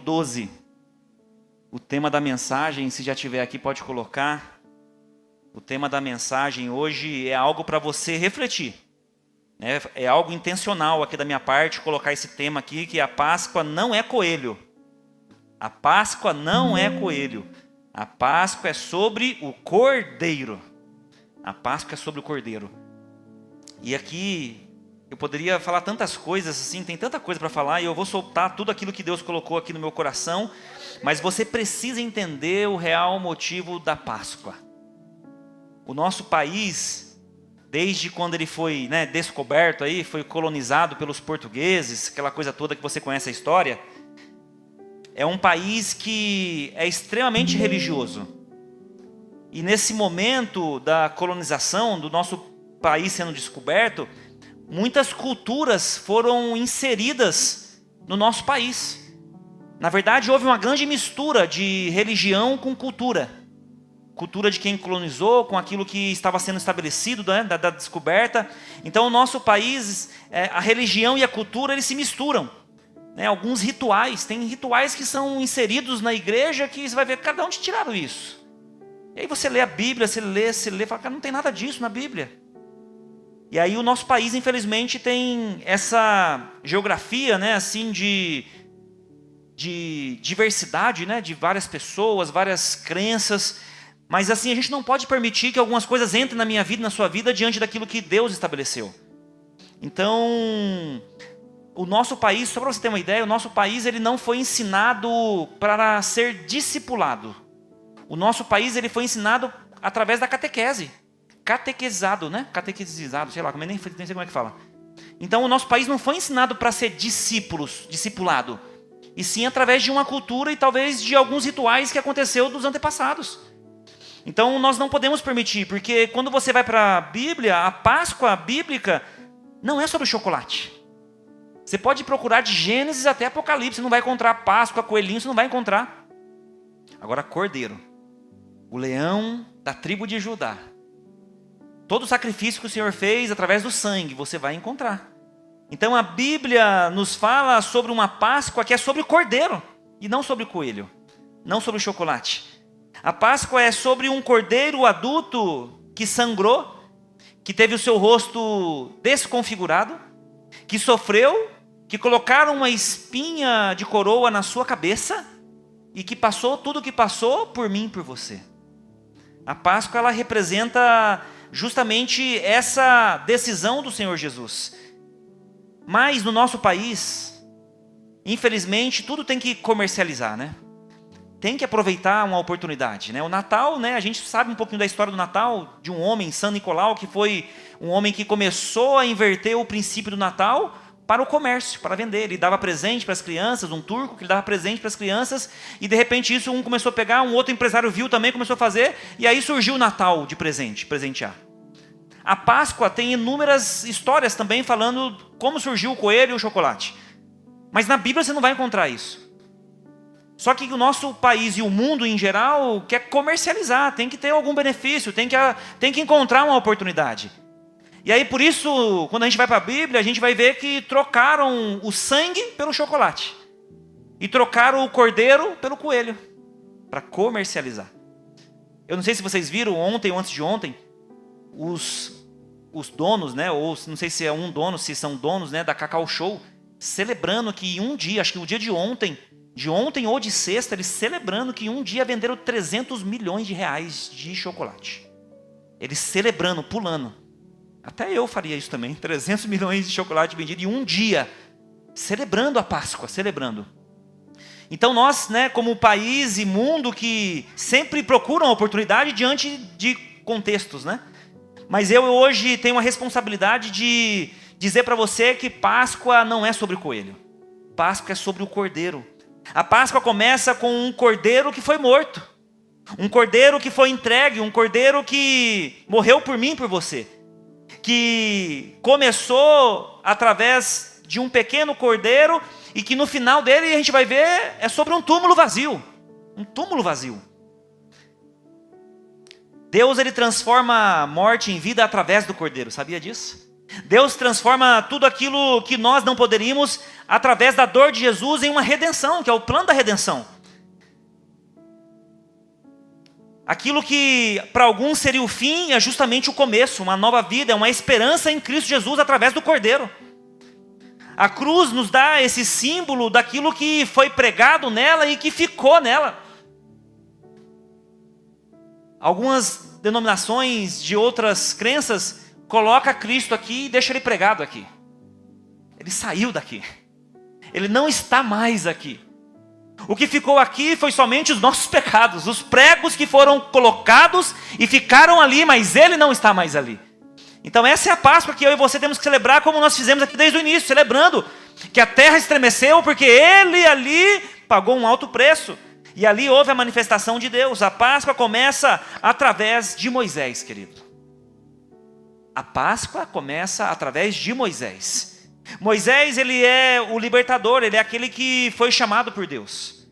12. O tema da mensagem, se já tiver aqui, pode colocar. O tema da mensagem hoje é algo para você refletir. É algo intencional aqui da minha parte, colocar esse tema aqui, que a Páscoa não é coelho. A Páscoa não é coelho. A Páscoa é sobre o Cordeiro. A Páscoa é sobre o Cordeiro. E aqui eu poderia falar tantas coisas assim, tem tanta coisa para falar, e eu vou soltar tudo aquilo que Deus colocou aqui no meu coração, mas você precisa entender o real motivo da Páscoa. O nosso país, desde quando ele foi descoberto, aí, foi colonizado pelos portugueses, aquela coisa toda que você conhece a história, é um país que é extremamente religioso. E nesse momento da colonização, do nosso país sendo descoberto, muitas culturas foram inseridas no nosso país. Na verdade, houve uma grande mistura de religião com cultura. Cultura de quem colonizou, com aquilo que estava sendo estabelecido, da descoberta. Então, o nosso país, a religião e a cultura, eles se misturam. Alguns rituais, tem rituais que são inseridos na igreja que você vai ver, cada onde tiraram isso? E aí você lê a Bíblia, você lê, fala, cara, não tem nada disso na Bíblia. E aí o nosso país, infelizmente, tem essa geografia, assim, de diversidade, de várias pessoas, várias crenças. Mas assim, a gente não pode permitir que algumas coisas entrem na minha vida, na sua vida, diante daquilo que Deus estabeleceu. Então, o nosso país, só para você ter uma ideia, o nosso país ele não foi ensinado para ser discipulado. O nosso país ele foi ensinado através da catequese. Catequizado, Catequizado, sei lá, nem sei como é que fala. Então o nosso país não foi ensinado para ser discipulado. E sim através de uma cultura e talvez de alguns rituais que aconteceu dos antepassados. Então nós não podemos permitir, porque quando você vai para a Bíblia, a Páscoa bíblica não é sobre chocolate. Você pode procurar de Gênesis até Apocalipse, você não vai encontrar Páscoa, coelhinho, você não vai encontrar. Agora Cordeiro, o leão da tribo de Judá. Todo o sacrifício que o Senhor fez através do sangue, você vai encontrar. Então a Bíblia nos fala sobre uma Páscoa que é sobre o cordeiro, e não sobre o coelho, não sobre o chocolate. A Páscoa é sobre um cordeiro adulto que sangrou, que teve o seu rosto desconfigurado, que sofreu, que colocaram uma espinha de coroa na sua cabeça, e que passou tudo o que passou por mim e por você. A Páscoa ela representa justamente essa decisão do Senhor Jesus. Mas no nosso país, infelizmente, tudo tem que comercializar, Tem que aproveitar uma oportunidade, O Natal, a gente sabe um pouquinho da história do Natal, de um homem, São Nicolau, que foi um homem que começou a inverter o princípio do Natal para o comércio, para vender. Ele dava presente para as crianças, um turco que ele dava presente para as crianças, e de repente isso um começou a pegar, um outro empresário viu também, começou a fazer, e aí surgiu o Natal de presentear. A Páscoa tem inúmeras histórias também falando como surgiu o coelho e o chocolate. Mas na Bíblia você não vai encontrar isso. Só que o nosso país e o mundo em geral quer comercializar, tem que ter algum benefício, tem que encontrar uma oportunidade. E aí por isso, quando a gente vai para a Bíblia, a gente vai ver que trocaram o sangue pelo chocolate. E trocaram o cordeiro pelo coelho, para comercializar. Eu não sei se vocês viram ontem ou antes de ontem, os donos, ou não sei se é um dono, se são donos, da Cacau Show, celebrando que um dia, acho que o dia de ontem ou de sexta, eles celebrando que um dia venderam 300 milhões de reais de chocolate. Eles celebrando, pulando. Até eu faria isso também, 300 milhões de chocolate vendido em um dia, celebrando a Páscoa, celebrando. Então nós, como país e mundo que sempre procuram a oportunidade diante de contextos, Mas eu hoje tenho a responsabilidade de dizer para você que Páscoa não é sobre o coelho. Páscoa é sobre o cordeiro. A Páscoa começa com um cordeiro que foi morto. Um cordeiro que foi entregue, um cordeiro que morreu por mim e por você. Que começou através de um pequeno cordeiro e que no final dele a gente vai ver é sobre um túmulo vazio. Um túmulo vazio. Deus ele transforma a morte em vida através do cordeiro, sabia disso? Deus transforma tudo aquilo que nós não poderíamos, através da dor de Jesus, em uma redenção, que é o plano da redenção. Aquilo que para alguns seria o fim é justamente o começo, uma nova vida, é uma esperança em Cristo Jesus através do Cordeiro. A cruz nos dá esse símbolo daquilo que foi pregado nela e que ficou nela. Algumas denominações de outras crenças colocam Cristo aqui e deixam ele pregado aqui. Ele saiu daqui. Ele não está mais aqui. O que ficou aqui foi somente os nossos pecados, os pregos que foram colocados e ficaram ali, mas ele não está mais ali. Então essa é a Páscoa que eu e você temos que celebrar, como nós fizemos aqui desde o início, celebrando que a terra estremeceu porque ele ali pagou um alto preço. E ali houve a manifestação de Deus. A Páscoa começa através de Moisés, querido. A Páscoa começa através de Moisés. Moisés, ele é o libertador, ele é aquele que foi chamado por Deus.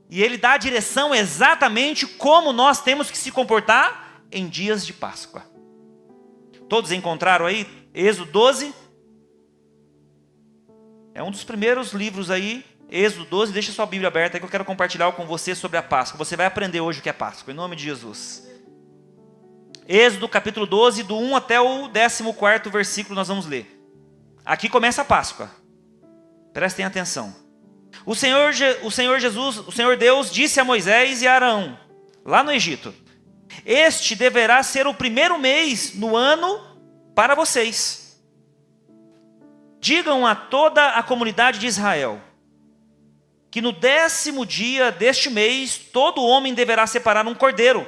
E ele dá a direção exatamente como nós temos que se comportar em dias de Páscoa. Todos encontraram aí Êxodo 12? É um dos primeiros livros aí, Êxodo 12, deixa sua Bíblia aberta aí que eu quero compartilhar com você sobre a Páscoa. Você vai aprender hoje o que é Páscoa, em nome de Jesus. Êxodo capítulo 12, do 1 até o 14º versículo nós vamos ler. Aqui começa a Páscoa. Prestem atenção. O Senhor Deus disse a Moisés e a Arão, lá no Egito: este deverá ser o primeiro mês no ano para vocês. Digam a toda a comunidade de Israel que no 10º dia deste mês, todo homem deverá separar um cordeiro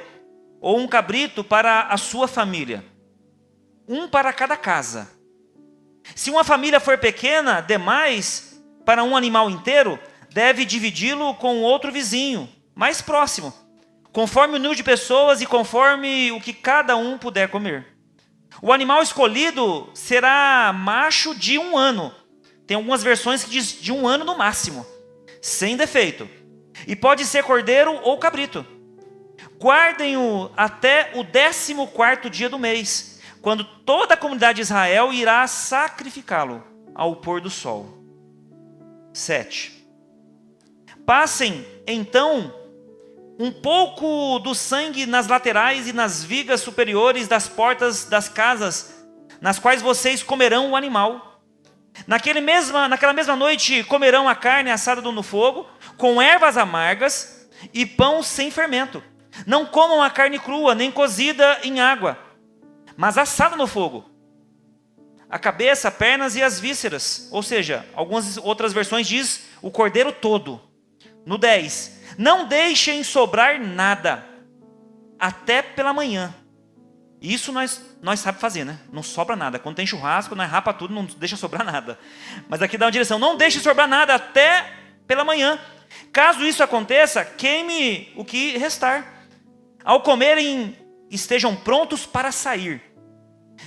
ou um cabrito para a sua família, um para cada casa. Se uma família for pequena demais para um animal inteiro, deve dividi-lo com outro vizinho, mais próximo, conforme o número de pessoas e conforme o que cada um puder comer. O animal escolhido será macho de 1 ano. Tem algumas versões que diz de 1 ano no máximo, sem defeito. E pode ser cordeiro ou cabrito. Guardem-o até o 14º dia do mês, quando toda a comunidade de Israel irá sacrificá-lo ao pôr do sol. 7. Passem, então, um pouco do sangue nas laterais e nas vigas superiores das portas das casas, nas quais vocês comerão o animal. Naquela mesma noite comerão a carne assada no fogo, com ervas amargas e pão sem fermento. Não comam a carne crua, nem cozida em água, mas assada no fogo. A cabeça, pernas e as vísceras. Ou seja, algumas outras versões diz o cordeiro todo. No 10. Não deixem sobrar nada, até pela manhã. Isso nós sabemos fazer, né? Não sobra nada. Quando tem churrasco, nós rapa tudo, não deixa sobrar nada. Mas aqui dá uma direção. Não deixe sobrar nada até pela manhã. Caso isso aconteça, queime o que restar. Ao comerem, estejam prontos para sair.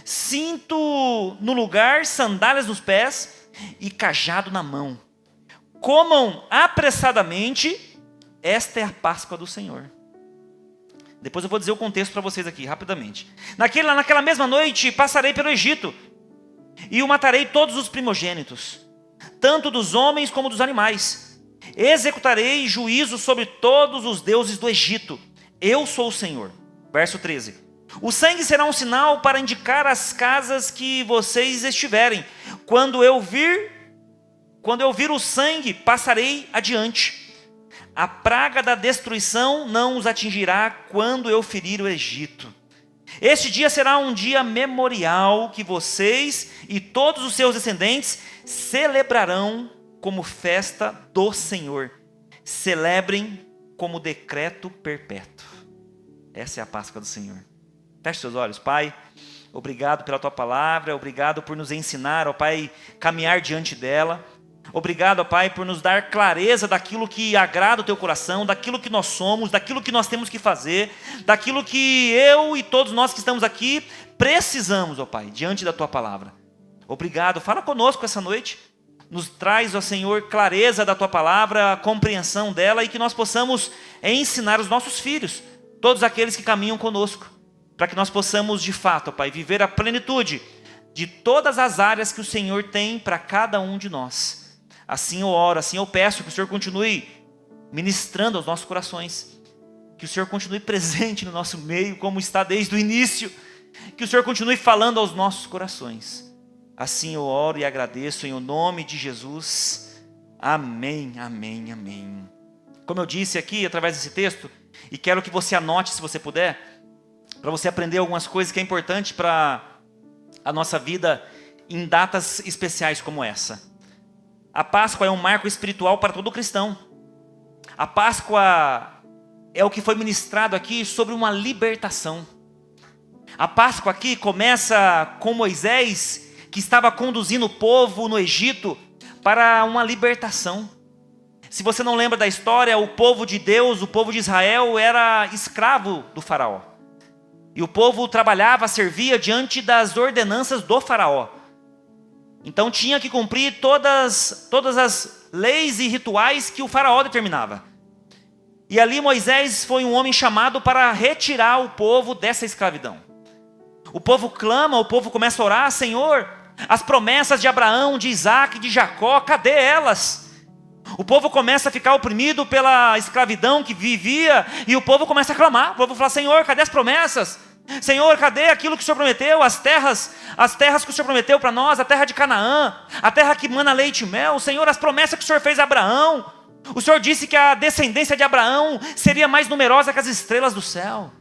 Cinto no lugar, sandálias nos pés e cajado na mão. Comam apressadamente. Esta é a Páscoa do Senhor. Depois eu vou dizer o contexto para vocês aqui, rapidamente. Naquela mesma noite passarei pelo Egito, e o matarei todos os primogênitos, tanto dos homens como dos animais. Executarei juízo sobre todos os deuses do Egito. Eu sou o Senhor. Verso 13. O sangue será um sinal para indicar as casas que vocês estiverem. Quando eu vir o sangue, passarei adiante. A praga da destruição não os atingirá quando eu ferir o Egito. Este dia será um dia memorial que vocês e todos os seus descendentes celebrarão como festa do Senhor. Celebrem como decreto perpétuo. Essa é a Páscoa do Senhor. Feche seus olhos. Pai, obrigado pela tua palavra, obrigado por nos ensinar, ó Pai, caminhar diante dela. Obrigado, ó Pai, por nos dar clareza daquilo que agrada o teu coração, daquilo que nós somos, daquilo que nós temos que fazer, daquilo que eu e todos nós que estamos aqui precisamos, ó Pai, diante da tua palavra. Obrigado, fala conosco essa noite, nos traz, ó Senhor, clareza da tua palavra, a compreensão dela e que nós possamos ensinar os nossos filhos, todos aqueles que caminham conosco, para que nós possamos de fato, ó Pai, viver a plenitude de todas as áreas que o Senhor tem para cada um de nós. Assim eu oro, assim eu peço que o Senhor continue ministrando aos nossos corações, que o Senhor continue presente no nosso meio, como está desde o início, que o Senhor continue falando aos nossos corações. Assim eu oro e agradeço em o nome de Jesus. Amém, amém, amém. Como eu disse aqui, através desse texto, e quero que você anote, se você puder, para você aprender algumas coisas que é importante para a nossa vida em datas especiais como essa. A Páscoa é um marco espiritual para todo cristão. A Páscoa é o que foi ministrado aqui sobre uma libertação. A Páscoa aqui começa com Moisés, que estava conduzindo o povo no Egito para uma libertação. Se você não lembra da história, o povo de Deus, o povo de Israel, era escravo do faraó. E o povo trabalhava, servia diante das ordenanças do faraó. Então tinha que cumprir todas as leis e rituais que o faraó determinava. E ali Moisés foi um homem chamado para retirar o povo dessa escravidão. O povo clama, o povo começa a orar: Senhor, as promessas de Abraão, de Isaac, de Jacó, cadê elas? O povo começa a ficar oprimido pela escravidão que vivia, e o povo começa a clamar. O povo fala: Senhor, cadê as promessas? Senhor, cadê aquilo que o Senhor prometeu? As terras que o Senhor prometeu para nós, a terra de Canaã, a terra que mana leite e mel. Senhor, as promessas que o Senhor fez a Abraão. O Senhor disse que a descendência de Abraão seria mais numerosa que as estrelas do céu,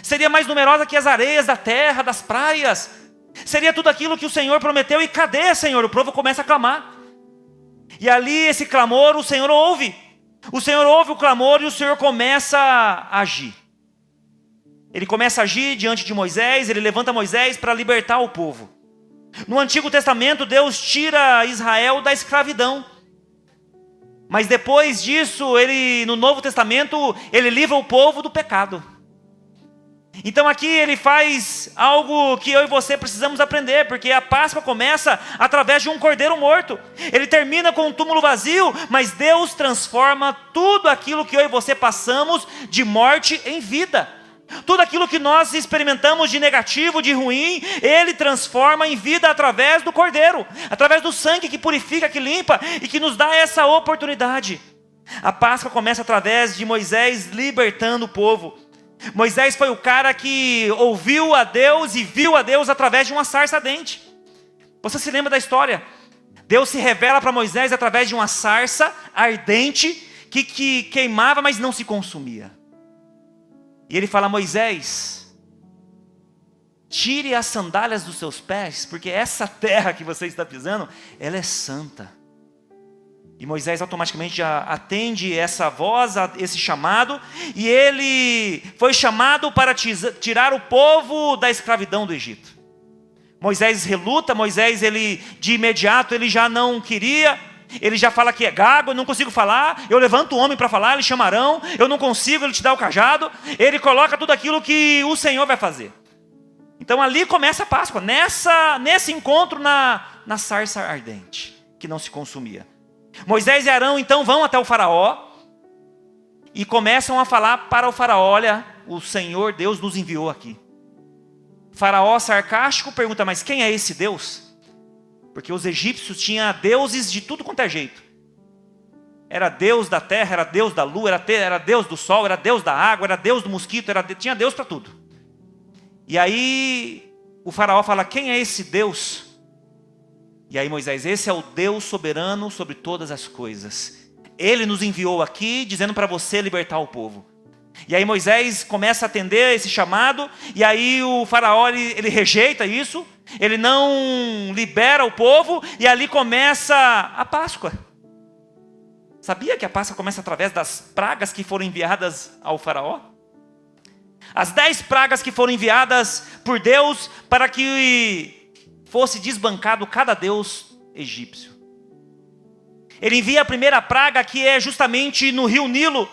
seria mais numerosa que as areias da terra, das praias, seria tudo aquilo que o Senhor prometeu. E cadê, Senhor? O povo começa a clamar. E ali esse clamor, o Senhor ouve. O Senhor ouve o clamor e o Senhor começa a agir. Ele começa a agir diante de Moisés, ele levanta Moisés para libertar o povo. No Antigo Testamento, Deus tira Israel da escravidão. Mas depois disso, no Novo Testamento, ele livra o povo do pecado. Então aqui ele faz algo que eu e você precisamos aprender, porque a Páscoa começa através de um cordeiro morto. Ele termina com um túmulo vazio, mas Deus transforma tudo aquilo que eu e você passamos de morte em vida. Tudo aquilo que nós experimentamos de negativo, de ruim, Ele transforma em vida através do cordeiro, através do sangue que purifica, que limpa e que nos dá essa oportunidade. A Páscoa começa através de Moisés libertando o povo. Moisés foi o cara que ouviu a Deus e viu a Deus através de uma sarça ardente. Você se lembra da história? Deus se revela para Moisés através de uma sarça ardente que queimava, mas não se consumia. E ele fala: Moisés, tire as sandálias dos seus pés, porque essa terra que você está pisando, ela é santa. E Moisés automaticamente já atende essa voz, esse chamado, e ele foi chamado para tirar o povo da escravidão do Egito. Moisés reluta, de imediato ele já não queria. Ele já fala que é gago: eu não consigo falar, eu levanto o homem para falar, eles chamarão, eu não consigo, ele te dá o cajado. Ele coloca tudo aquilo que o Senhor vai fazer. Então ali começa a Páscoa, nesse encontro na sarça ardente, que não se consumia. Moisés e Arão então vão até o faraó, e começam a falar para o faraó: olha, o Senhor Deus nos enviou aqui. O faraó sarcástico pergunta: mas quem é esse Deus? Porque os egípcios tinham deuses de tudo quanto é jeito. Era Deus da terra, era Deus da lua, era Deus do sol, era Deus da água, era Deus do mosquito, tinha Deus para tudo. E aí o faraó fala: quem é esse Deus? E aí Moisés: esse é o Deus soberano sobre todas as coisas. Ele nos enviou aqui dizendo para você libertar o povo. E aí Moisés começa a atender esse chamado, e aí o faraó ele rejeita isso, ele não libera o povo, e ali começa a Páscoa. Sabia que a Páscoa começa através das pragas que foram enviadas ao faraó? As 10 pragas que foram enviadas por Deus para que fosse desbancado cada deus egípcio. Ele envia a primeira praga, que é justamente no rio Nilo.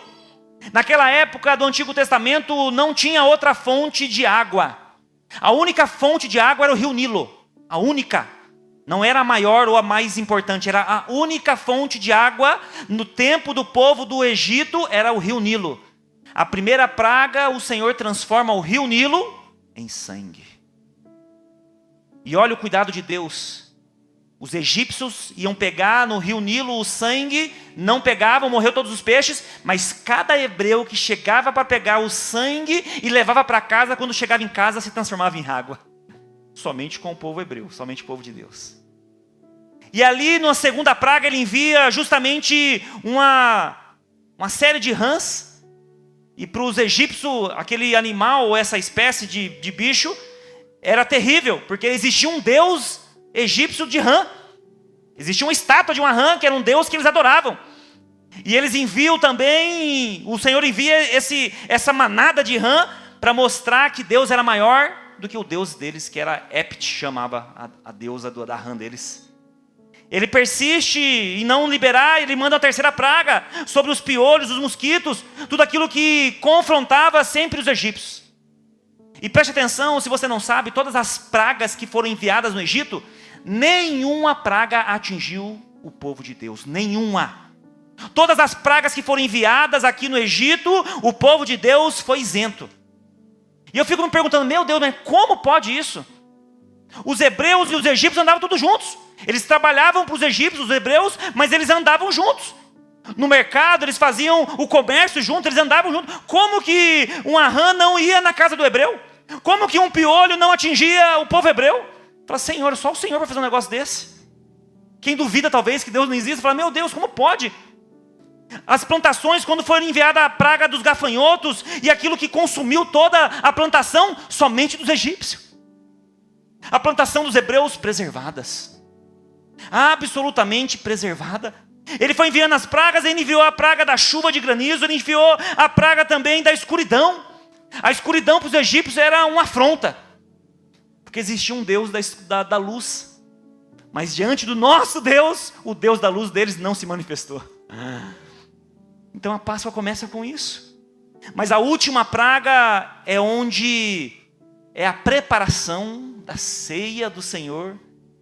Naquela época do Antigo Testamento não tinha outra fonte de água. A única fonte de água era o rio Nilo. A única. Não era a maior ou a mais importante. Era a única fonte de água no tempo do povo do Egito, era o rio Nilo. A primeira praga, o Senhor transforma o rio Nilo em sangue. E olha o cuidado de Deus. Os egípcios iam pegar no rio Nilo o sangue, não pegavam, morreu todos os peixes, mas cada hebreu que chegava para pegar o sangue e levava para casa, quando chegava em casa se transformava em água. Somente com o povo hebreu, somente o povo de Deus. E ali na segunda praga ele envia justamente uma série de rãs. E para os egípcios, aquele animal, ou essa espécie de bicho, era terrível, porque existia um deus egípcio de rã. Existia uma estátua de uma rã, que era um deus que eles adoravam. E eles enviam também, o Senhor envia essa manada de rã, para mostrar que Deus era maior do que o deus deles, que era Hept, chamava a deusa da rã deles. Ele persiste em não liberar, ele manda a terceira praga, sobre os piolhos, os mosquitos, tudo aquilo que confrontava sempre os egípcios. E preste atenção, se você não sabe, todas as pragas que foram enviadas no Egito, nenhuma praga atingiu o povo de Deus, nenhuma. Todas as pragas que foram enviadas aqui no Egito, o povo de Deus foi isento. E eu fico me perguntando, meu Deus, mas como pode isso? Os hebreus e os egípcios andavam todos juntos. Eles trabalhavam para os egípcios, os hebreus, mas eles andavam juntos. No mercado, eles faziam o comércio juntos, eles andavam juntos. Como que uma rã não ia na casa do hebreu? Como que um piolho não atingia o povo hebreu? Fala, Senhor, só o Senhor vai fazer um negócio desse. Quem duvida talvez que Deus não existe, fala, meu Deus, como pode? As plantações, quando foi enviada a praga dos gafanhotos, e aquilo que consumiu toda a plantação, somente dos egípcios. A plantação dos hebreus preservadas. Absolutamente preservada. Ele foi enviando as pragas, ele enviou a praga da chuva de granizo, ele enviou a praga também da escuridão. A escuridão para os egípcios era uma afronta, porque existia um Deus da luz, mas diante do nosso Deus, o Deus da luz deles não se manifestou. Então a Páscoa começa com isso. Mas a última praga é onde é a preparação da ceia do Senhor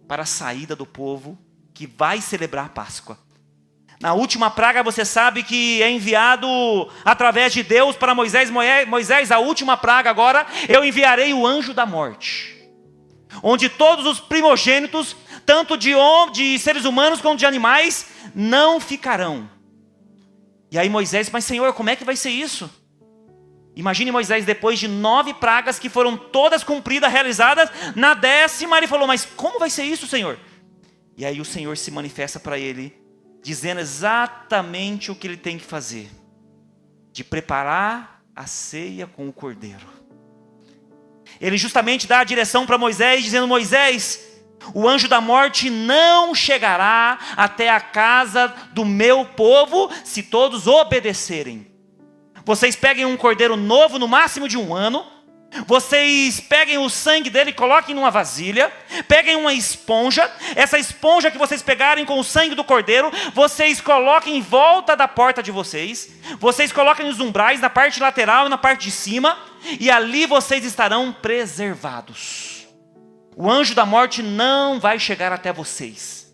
para a saída do povo que vai celebrar a Páscoa. Na última praga você sabe que é enviado através de Deus para Moisés. Moisés, a última praga agora, eu enviarei o anjo da morte, onde todos os primogênitos, tanto de seres humanos como de animais, não ficarão. E aí Moisés, mas Senhor, como é que vai ser isso? Imagine Moisés, depois de 9 pragas que foram todas cumpridas, realizadas, na 10ª ele falou, mas como vai ser isso, Senhor? E aí o Senhor se manifesta para ele, dizendo exatamente o que ele tem que fazer, de preparar a ceia com o cordeiro. Ele justamente dá a direção para Moisés, dizendo, Moisés, o anjo da morte não chegará até a casa do meu povo, se todos obedecerem. Vocês peguem um cordeiro novo, no máximo de 1 ano, vocês peguem o sangue dele, coloquem numa vasilha, peguem uma esponja, essa esponja que vocês pegarem com o sangue do cordeiro, vocês coloquem em volta da porta de vocês coloquem nos umbrais, na parte lateral e na parte de cima, e ali vocês estarão preservados. O anjo da morte não vai chegar até vocês.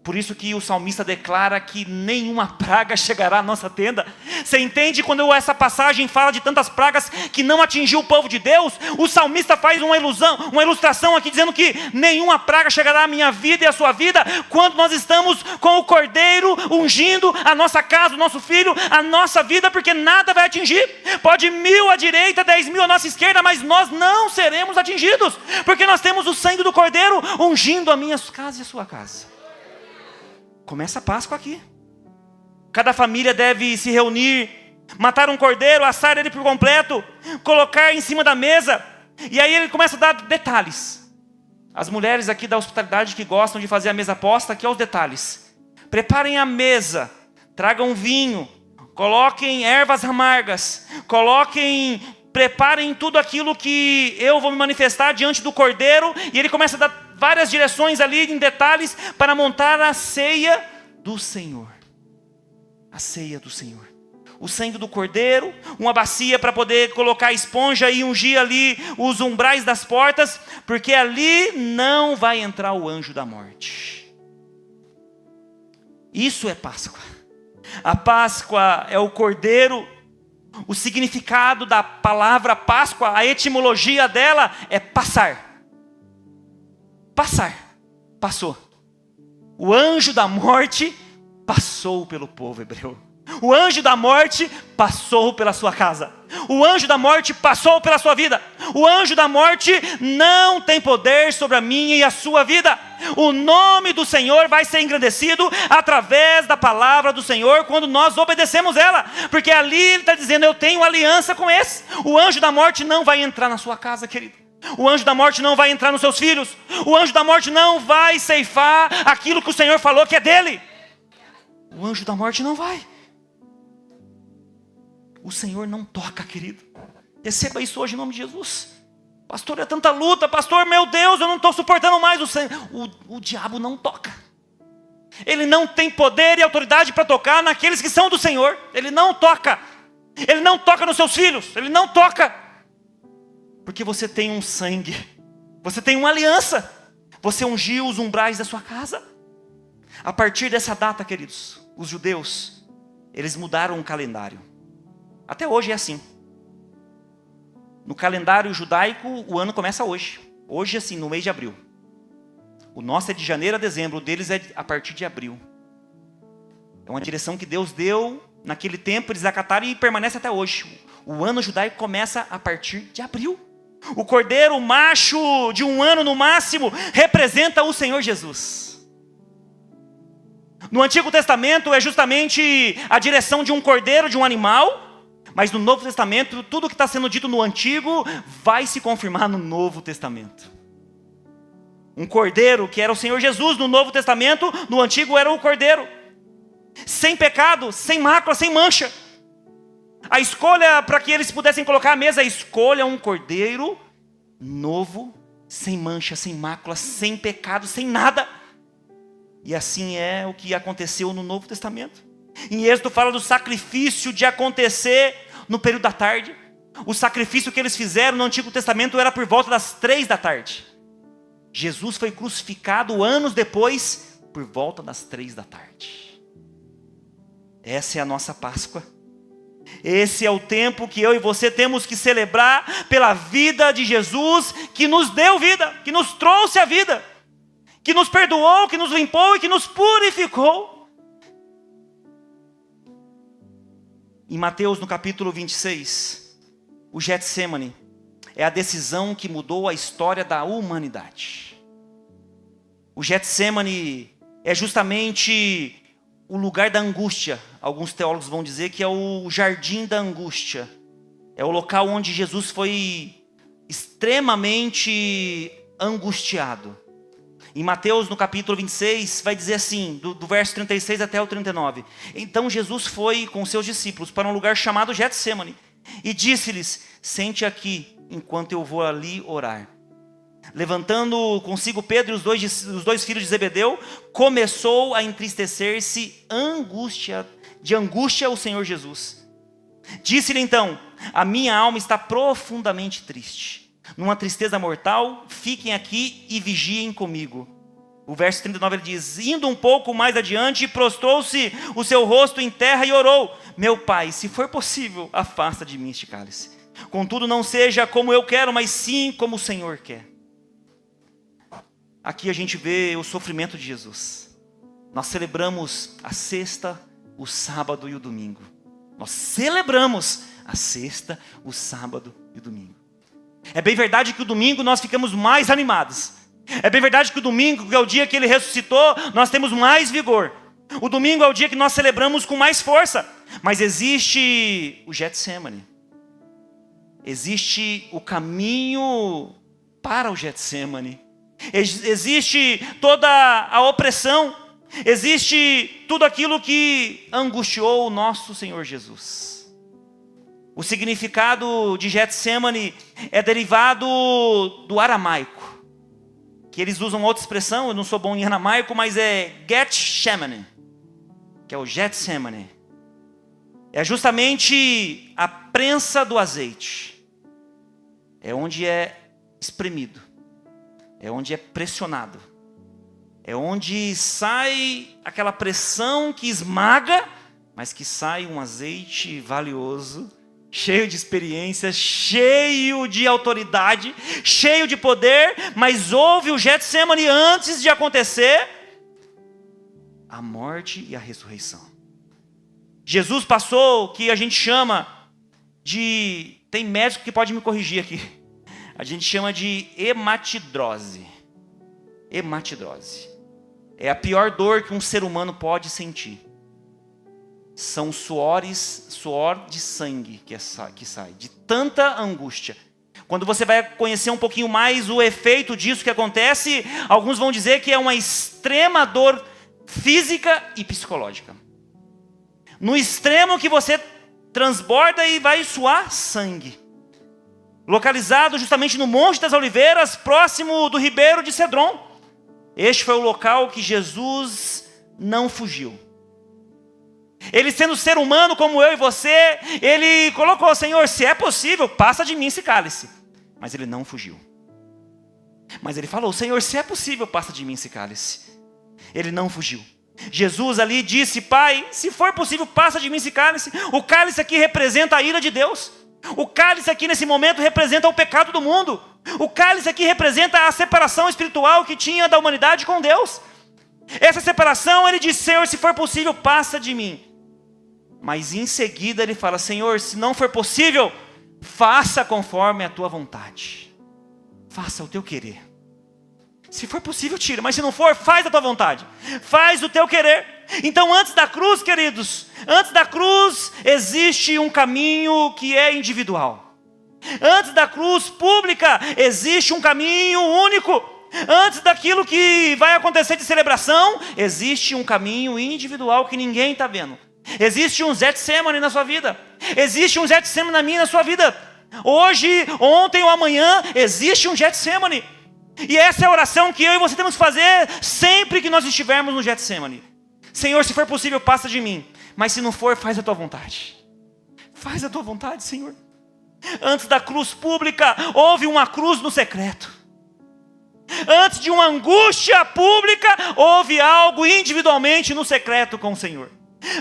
Por isso que o salmista declara que nenhuma praga chegará à nossa tenda. Você entende quando essa passagem fala de tantas pragas que não atingiu o povo de Deus? O salmista faz uma ilustração aqui dizendo que nenhuma praga chegará à minha vida e à sua vida quando nós estamos com o cordeiro ungindo a nossa casa, o nosso filho, a nossa vida, porque nada vai atingir. Pode 1000 à direita, 10.000 à nossa esquerda, mas nós não seremos atingidos, porque nós temos o sangue do cordeiro ungindo a minha casa e a sua casa. Começa a Páscoa aqui. Cada família deve se reunir, matar um cordeiro, assar ele por completo, colocar em cima da mesa. E aí ele começa a dar detalhes. As mulheres aqui da hospitalidade que gostam de fazer a mesa posta, aqui ó, os detalhes. Preparem a mesa, tragam vinho, coloquem ervas amargas, preparem tudo aquilo que eu vou me manifestar diante do cordeiro. E ele começa a dar várias direções ali em detalhes para montar a ceia do Senhor. A ceia do Senhor. O sangue do cordeiro, uma bacia para poder colocar a esponja e ungir ali os umbrais das portas, porque ali não vai entrar o anjo da morte. Isso é Páscoa. A Páscoa é o cordeiro. O significado da palavra Páscoa, a etimologia dela é passar. passar, passou. O anjo da morte passou pelo povo hebreu. O anjo da morte passou pela sua casa. O anjo da morte passou pela sua vida. O anjo da morte não tem poder sobre a minha e a sua vida. O nome do Senhor vai ser engrandecido através da palavra do Senhor quando nós obedecemos ela. Porque ali ele está dizendo, eu tenho aliança com esse. O anjo da morte não vai entrar na sua casa, querido. O anjo da morte não vai entrar nos seus filhos. O anjo da morte não vai ceifar aquilo que o Senhor falou que é dele. O anjo da morte não vai. O Senhor não toca, querido. Receba isso hoje em nome de Jesus. Pastor, é tanta luta. Pastor, meu Deus, eu não estou suportando mais. O diabo não toca. Ele não tem poder e autoridade para tocar naqueles que são do Senhor. Ele não toca. Ele não toca nos seus filhos. Ele não toca. Porque você tem um sangue. Você tem uma aliança. Você ungiu os umbrais da sua casa. A partir dessa data, queridos, os judeus, eles mudaram o calendário. Até hoje é assim. No calendário judaico, o ano começa hoje. Hoje, assim, no mês de abril. O nosso é de janeiro a dezembro, o deles é a partir de abril. É uma direção que Deus deu naquele tempo, eles acataram e permanece até hoje. O ano judaico começa a partir de abril. O cordeiro macho de 1 ano no máximo representa o Senhor Jesus. No Antigo Testamento é justamente a direção de um cordeiro, de um animal. Mas no Novo Testamento, tudo que está sendo dito no Antigo vai se confirmar no Novo Testamento. Um cordeiro que era o Senhor Jesus no Novo Testamento, no Antigo era o cordeiro. Sem pecado, sem mácula, sem mancha. A escolha para que eles pudessem colocar à mesa, escolha um cordeiro novo, sem mancha, sem mácula, sem pecado, sem nada. E assim é o que aconteceu no Novo Testamento. Em Êxodo fala do sacrifício de acontecer no período da tarde. O sacrifício que eles fizeram no Antigo Testamento era por volta das 3 da tarde. Jesus foi crucificado anos depois, por volta das 3 da tarde. Essa é a nossa Páscoa. Esse é o tempo que eu e você temos que celebrar pela vida de Jesus, que nos deu vida, que nos trouxe a vida, que nos perdoou, que nos limpou e que nos purificou. Em Mateus, no capítulo 26, o Getsemane é a decisão que mudou a história da humanidade. O Getsemane é justamente o lugar da angústia. Alguns teólogos vão dizer que é o jardim da angústia. É o local onde Jesus foi extremamente angustiado. Em Mateus, no capítulo 26, vai dizer assim, do verso 36 até o 39. Então Jesus foi com seus discípulos para um lugar chamado Getsemane e disse-lhes, sente aqui, enquanto eu vou ali orar. Levantando consigo Pedro e os dois filhos de Zebedeu, começou a entristecer-se de angústia o Senhor Jesus. Disse-lhe então, a minha alma está profundamente triste. Numa tristeza mortal, fiquem aqui e vigiem comigo. O verso 39 ele diz, indo um pouco mais adiante, prostrou-se o seu rosto em terra e orou, meu pai, se for possível, afasta de mim este cálice. Contudo, não seja como eu quero, mas sim como o Senhor quer. Aqui a gente vê o sofrimento de Jesus. Nós celebramos a sexta, o sábado e o domingo. Nós celebramos a sexta, o sábado e o domingo. É bem verdade que o domingo nós ficamos mais animados. É bem verdade que o domingo, que é o dia que ele ressuscitou, nós temos mais vigor. O domingo é o dia que nós celebramos com mais força. Mas existe o Getsemane. Existe o caminho para o Getsemane. Existe toda a opressão. Existe tudo aquilo que angustiou o nosso Senhor Jesus. O significado de Getsemane é derivado do aramaico, que eles usam outra expressão, eu não sou bom em aramaico, mas é Getsemane, que é o Getsemane. É justamente a prensa do azeite. É onde é espremido, é onde é pressionado, é onde sai aquela pressão que esmaga, mas que sai um azeite valioso cheio de experiência, cheio de autoridade, cheio de poder, mas houve o Getsemane antes de acontecer a morte e a ressurreição. Jesus passou o que a gente chama de... Tem médico que pode me corrigir aqui. A gente chama de hematidrose. Hematidrose. É a pior dor que um ser humano pode sentir. São suor de sangue que sai, de tanta angústia. Quando você vai conhecer um pouquinho mais o efeito disso que acontece, alguns vão dizer que é uma extrema dor física e psicológica. No extremo que você transborda e vai suar sangue. Localizado justamente no Monte das Oliveiras, próximo do Ribeiro de Cedron. Este foi o local que Jesus não fugiu. Ele, sendo ser humano como eu e você, ele colocou: Senhor, se é possível, passa de mim esse cálice. Mas ele não fugiu. Mas ele falou: Senhor, se é possível, passa de mim esse cálice. Ele não fugiu. Jesus ali disse: Pai, se for possível, passa de mim esse cálice. O cálice aqui representa a ira de Deus. O cálice aqui nesse momento representa o pecado do mundo. O cálice aqui representa a separação espiritual que tinha da humanidade com Deus. Essa separação, ele disse: Senhor, se for possível, passa de mim. Mas em seguida ele fala: Senhor, se não for possível, faça conforme a tua vontade. Faça o teu querer. Se for possível, tira. Mas se não for, faz a tua vontade. Faz o teu querer. Então, antes da cruz, queridos, antes da cruz existe um caminho que é individual. Antes da cruz pública existe um caminho único. Antes daquilo que vai acontecer de celebração, existe um caminho individual que ninguém está vendo. Existe um Getsemane na sua vida. Existe um Getsemane na minha e na sua vida. Hoje, ontem ou amanhã, existe um Getsemane. E essa é a oração que eu e você temos que fazer sempre que nós estivermos no Getsemane. Senhor, se for possível, passa de mim. Mas se não for, faz a tua vontade. Faz a tua vontade, Senhor. Antes da cruz pública, houve uma cruz no secreto. Antes de uma angústia pública, houve algo individualmente no secreto com o Senhor.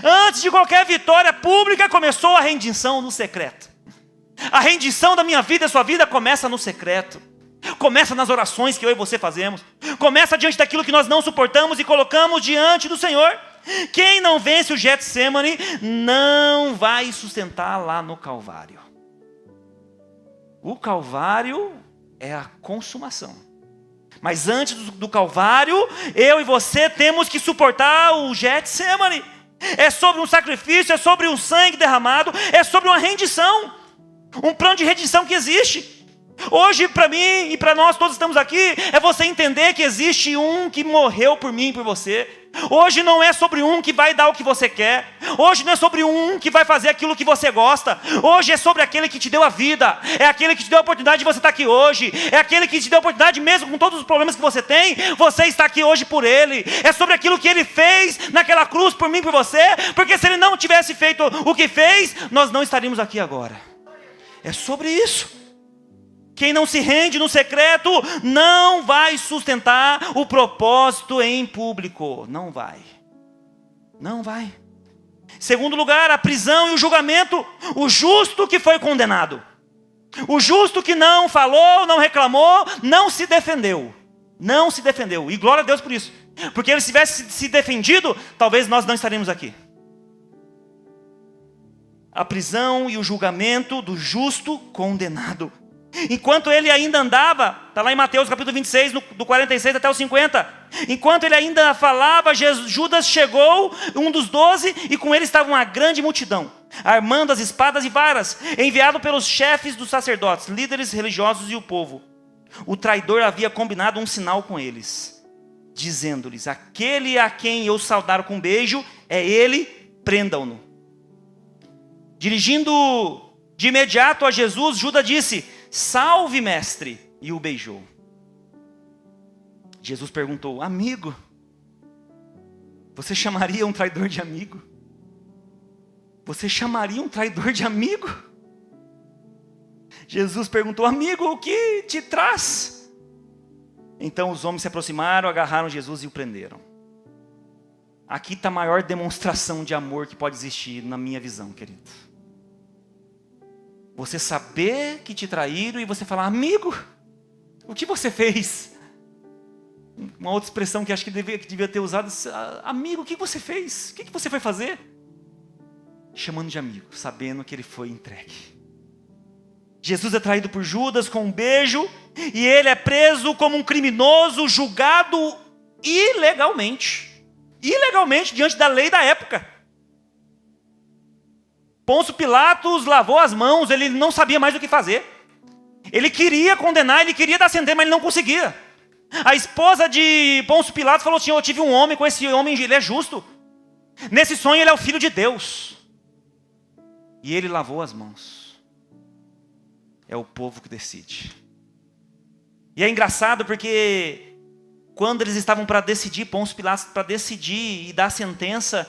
Antes de qualquer vitória pública, começou a rendição no secreto. A rendição da minha vida e sua vida começa no secreto. Começa nas orações que eu e você fazemos. Começa diante daquilo que nós não suportamos e colocamos diante do Senhor. Quem não vence o Getsemane não vai sustentar lá no Calvário. O Calvário é a consumação. Mas antes do Calvário, eu e você temos que suportar o Getsemane. É sobre um sacrifício, é sobre um sangue derramado, é sobre uma rendição. Um plano de redenção que existe. Hoje, para mim e para nós todos estamos aqui, é você entender que existe um que morreu por mim e por você. Hoje não é sobre um que vai dar o que você quer. Hoje não é sobre um que vai fazer aquilo que você gosta. Hoje é sobre aquele que te deu a vida. É aquele que te deu a oportunidade de você estar aqui hoje. É aquele que te deu a oportunidade, mesmo com todos os problemas que você tem, você está aqui hoje por ele. É sobre aquilo que ele fez naquela cruz por mim e por você. Porque se ele não tivesse feito o que fez, nós não estaríamos aqui agora. É sobre isso. Quem não se rende no secreto não vai sustentar o propósito em público. Não vai. Não vai. Segundo lugar, a prisão e o julgamento. O justo que foi condenado. O justo que não falou, não reclamou, não se defendeu. Não se defendeu. E glória a Deus por isso. Porque ele, se tivesse se defendido, talvez nós não estaríamos aqui. A prisão e o julgamento do justo condenado. Enquanto ele ainda andava, está lá em Mateus capítulo 26, do 46 até o 50. Enquanto ele ainda falava, Judas chegou, um dos 12, e com ele estava uma grande multidão, armando as espadas e varas, enviado pelos chefes dos sacerdotes, líderes religiosos e o povo. O traidor havia combinado um sinal com eles, dizendo-lhes: aquele a quem eu saudar com beijo, é ele, prendam-no. Dirigindo de imediato a Jesus, Judas disse: salve, mestre, e o beijou. Jesus perguntou: amigo, você chamaria um traidor de amigo? Você chamaria um traidor de amigo? Jesus perguntou: amigo, o que te traz? Então os homens se aproximaram, agarraram Jesus e o prenderam. Aqui está a maior demonstração de amor que pode existir na minha visão, querido. Você saber que te traíram e você falar: amigo, o que você fez? Uma outra expressão que acho que devia ter usado: amigo, o que você fez? O que você foi fazer? Chamando de amigo, sabendo que ele foi entregue. Jesus é traído por Judas com um beijo, e ele é preso como um criminoso, julgado ilegalmente diante da lei da época. Pôncio Pilatos lavou as mãos, ele não sabia mais o que fazer. Ele queria condenar, ele queria dar sentença, mas ele não conseguia. A esposa de Pôncio Pilatos falou assim: eu tive um homem, com esse homem ele é justo. Nesse sonho ele é o Filho de Deus. E ele lavou as mãos. É o povo que decide. E é engraçado porque quando eles estavam para decidir, Pôncio Pilatos para decidir e dar a sentença,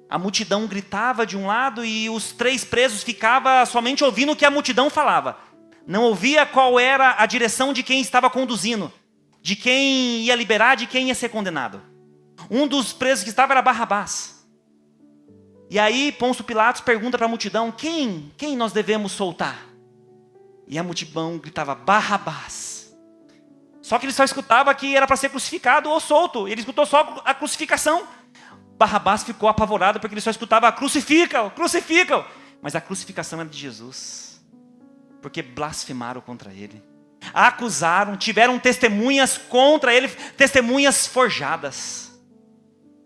a multidão gritava de um lado e os 3 presos ficavam somente ouvindo o que a multidão falava. Não ouvia qual era a direção de quem estava conduzindo, de quem ia liberar, de quem ia ser condenado. Um dos presos que estava era Barrabás. E aí Pôncio Pilatos pergunta para a multidão: quem nós devemos soltar? E a multidão gritava: Barrabás. Só que ele só escutava que era para ser crucificado ou solto. Ele escutou só a crucificação. Barrabás ficou apavorado porque ele só escutava: crucificam, crucificam. Mas a crucificação era de Jesus, porque blasfemaram contra ele, acusaram, tiveram testemunhas contra ele, testemunhas forjadas,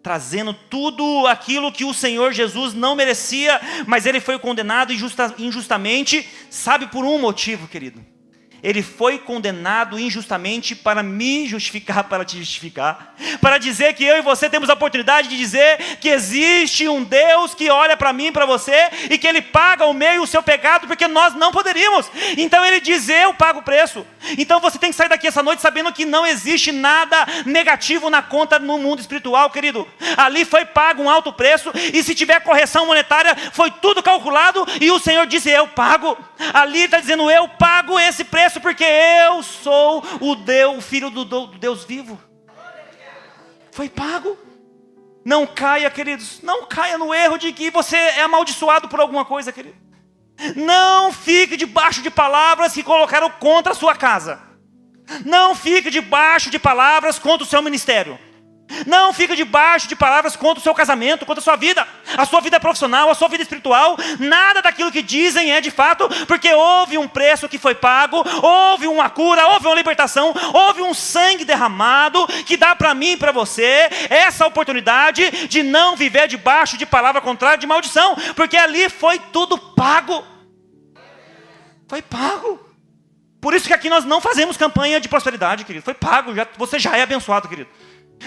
trazendo tudo aquilo que o Senhor Jesus não merecia, mas ele foi condenado injustamente. Sabe por um motivo, querido? Ele foi condenado injustamente para me justificar, para te justificar, para dizer que eu e você temos a oportunidade de dizer que existe um Deus que olha para mim, para você, e que Ele paga o meu e o seu pecado, porque nós não poderíamos. Então Ele diz: eu pago o preço. Então você tem que sair daqui essa noite sabendo que não existe nada negativo na conta no mundo espiritual, querido. Ali foi pago um alto preço, e se tiver correção monetária, foi tudo calculado, e o Senhor disse: eu pago. Ali está dizendo: eu pago esse preço, porque eu sou o Filho do Deus vivo. Foi pago. Não caia, queridos, não caia no erro de que você é amaldiçoado por alguma coisa, querido. Não fique debaixo de palavras que colocaram contra a sua casa. Não fique debaixo de palavras contra o seu ministério. Não fique debaixo de palavras contra o seu casamento, contra a sua vida profissional, a sua vida espiritual. Nada daquilo que dizem é de fato, porque houve um preço que foi pago, houve uma cura, houve uma libertação, houve um sangue derramado que dá para mim e para você essa oportunidade de não viver debaixo de palavra contrária, de maldição, porque ali foi tudo pago. Foi pago. Por isso que aqui nós não fazemos campanha de prosperidade, querido. Foi pago, você já é abençoado, querido.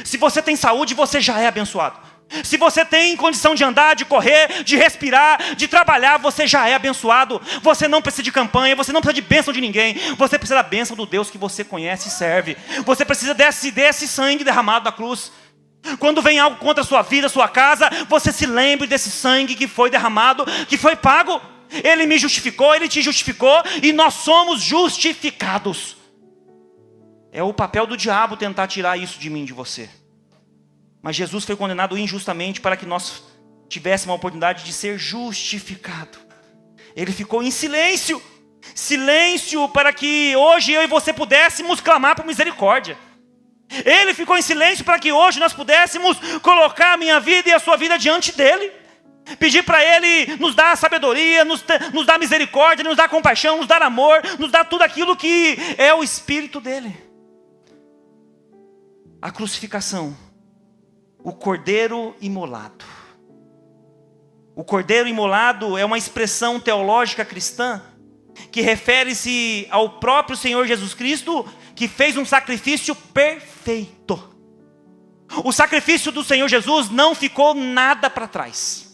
Se você tem saúde, você já é abençoado. Se você tem condição de andar, de correr, de respirar, de trabalhar, você já é abençoado. Você não precisa de campanha, você não precisa de bênção de ninguém. Você precisa da bênção do Deus que você conhece e serve. Você precisa desse sangue derramado na cruz. Quando vem algo contra a sua vida, a sua casa, você se lembre desse sangue que foi derramado, que foi pago. Ele me justificou, Ele te justificou, e nós somos justificados. É o papel do diabo tentar tirar isso de mim, de você. Mas Jesus foi condenado injustamente para que nós tivéssemos a oportunidade de ser justificado. Ele ficou em silêncio. Silêncio para que hoje eu e você pudéssemos clamar por misericórdia. Ele ficou em silêncio para que hoje nós pudéssemos colocar a minha vida e a sua vida diante dEle. Pedir para Ele nos dar sabedoria, nos dar misericórdia, nos dar compaixão, nos dar amor, nos dar tudo aquilo que é o Espírito dEle. A crucificação, o cordeiro imolado. O cordeiro imolado é uma expressão teológica cristã que refere-se ao próprio Senhor Jesus Cristo, que fez um sacrifício perfeito. O sacrifício do Senhor Jesus não ficou nada para trás.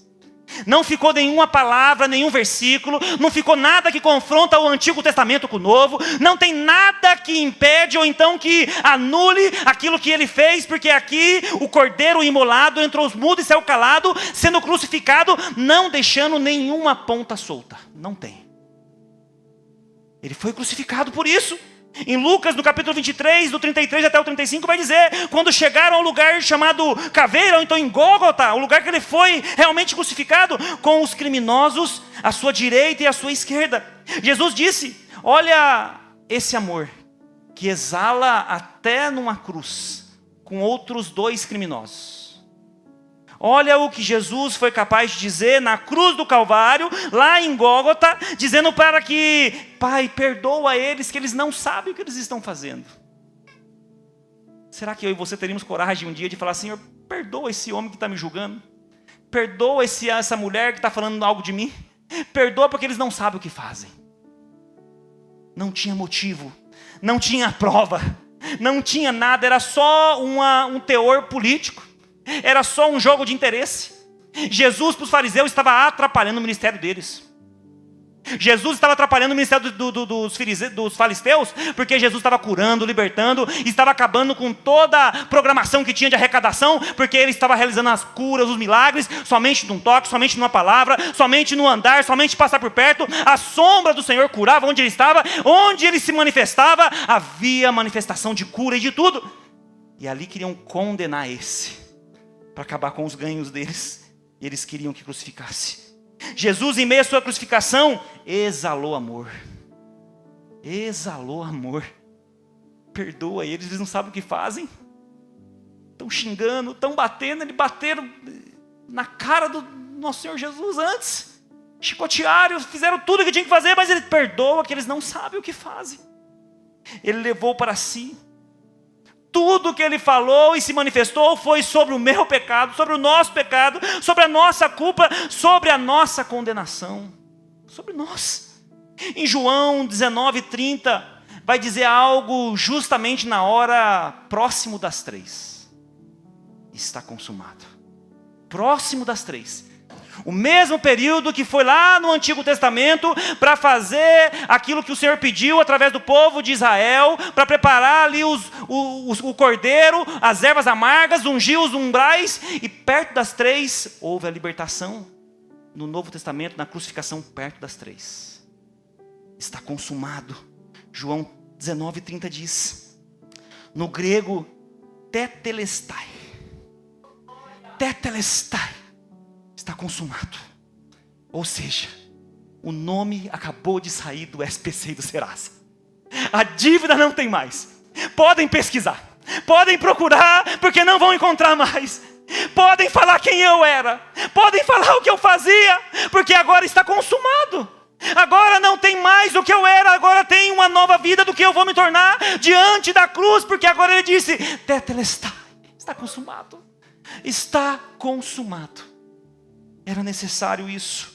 Não ficou nenhuma palavra, nenhum versículo, não ficou nada que confronta o Antigo Testamento com o Novo, não tem nada que impede ou então que anule aquilo que ele fez, porque aqui o cordeiro imolado entrou os mudos e saiu calado, sendo crucificado, não deixando nenhuma ponta solta. Não tem. Ele foi crucificado por isso. Em Lucas, no capítulo 23, do 33 até o 35, vai dizer: quando chegaram ao lugar chamado Caveira, ou então em Gólgota, o lugar que ele foi realmente crucificado, com os criminosos à sua direita e à sua esquerda. Jesus disse: olha esse amor que exala até numa cruz com outros 2 criminosos. Olha o que Jesus foi capaz de dizer na cruz do Calvário, lá em Gólgota, dizendo para que: Pai, perdoa eles, que eles não sabem o que eles estão fazendo. Será que eu e você teríamos coragem um dia de falar: Senhor, perdoa esse homem que está me julgando, perdoa essa mulher que está falando algo de mim, perdoa porque eles não sabem o que fazem? Não tinha motivo, não tinha prova, não tinha nada, era só um teor político, era só um jogo de interesse. Jesus, para os fariseus, estava atrapalhando o ministério deles. Jesus estava atrapalhando o ministério dos fariseus, porque Jesus estava curando, libertando, estava acabando com toda a programação que tinha de arrecadação, porque ele estava realizando as curas, os milagres, somente num toque, somente numa palavra, somente no andar, somente passar por perto. A sombra do Senhor curava onde ele estava, onde ele se manifestava, havia manifestação de cura e de tudo. E ali queriam condenar esse, para acabar com os ganhos deles, e eles queriam que crucificasse. Jesus, em meio à sua crucificação, exalou amor. Exalou amor. Perdoa eles, eles não sabem o que fazem. Estão xingando, estão batendo. Eles bateram na cara do nosso Senhor Jesus antes. Chicotearam, fizeram tudo o que tinha que fazer, mas ele perdoa que eles não sabem o que fazem. Ele levou para si. Tudo que ele falou e se manifestou foi sobre o meu pecado, sobre o nosso pecado, sobre a nossa culpa, sobre a nossa condenação, sobre nós. Em João 19:30, vai dizer algo justamente na hora próximo das 3. Está consumado. Próximo das 3. O mesmo período que foi lá no Antigo Testamento para fazer aquilo que o Senhor pediu através do povo de Israel, para preparar ali o cordeiro, as ervas amargas, ungir os umbrais, e perto das 3 houve a libertação no Novo Testamento, na crucificação perto das 3. Está consumado. João 19:30 diz, no grego, tetelestai. Tetelestai. Está consumado. Ou seja, o nome acabou de sair do SPC e do Serasa. A dívida não tem mais. Podem pesquisar, podem procurar, porque não vão encontrar mais. Podem falar quem eu era, podem falar o que eu fazia, porque agora está consumado. Agora não tem mais o que eu era, agora tem uma nova vida do que eu vou me tornar diante da cruz, porque agora ele disse, tetelestai, está consumado. Está consumado. Era necessário isso.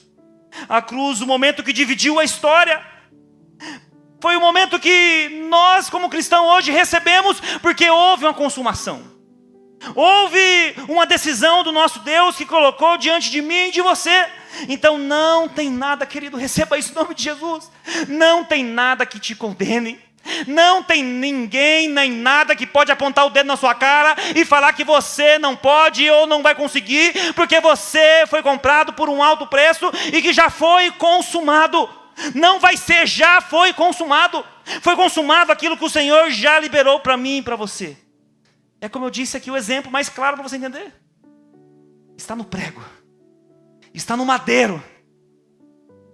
A cruz, o momento que dividiu a história, foi o momento que nós como cristãos hoje recebemos, porque houve uma consumação. Houve uma decisão do nosso Deus que colocou diante de mim e de você. Então não tem nada, querido, receba isso em nome de Jesus. Não tem nada que te condene. Não tem ninguém nem nada que pode apontar o dedo na sua cara e falar que você não pode ou não vai conseguir, porque você foi comprado por um alto preço e que já foi consumado. Não vai ser, já foi consumado. Foi consumado aquilo que o Senhor já liberou para mim e para você. É como eu disse aqui, o exemplo mais claro para você entender. Está no prego. Está no madeiro.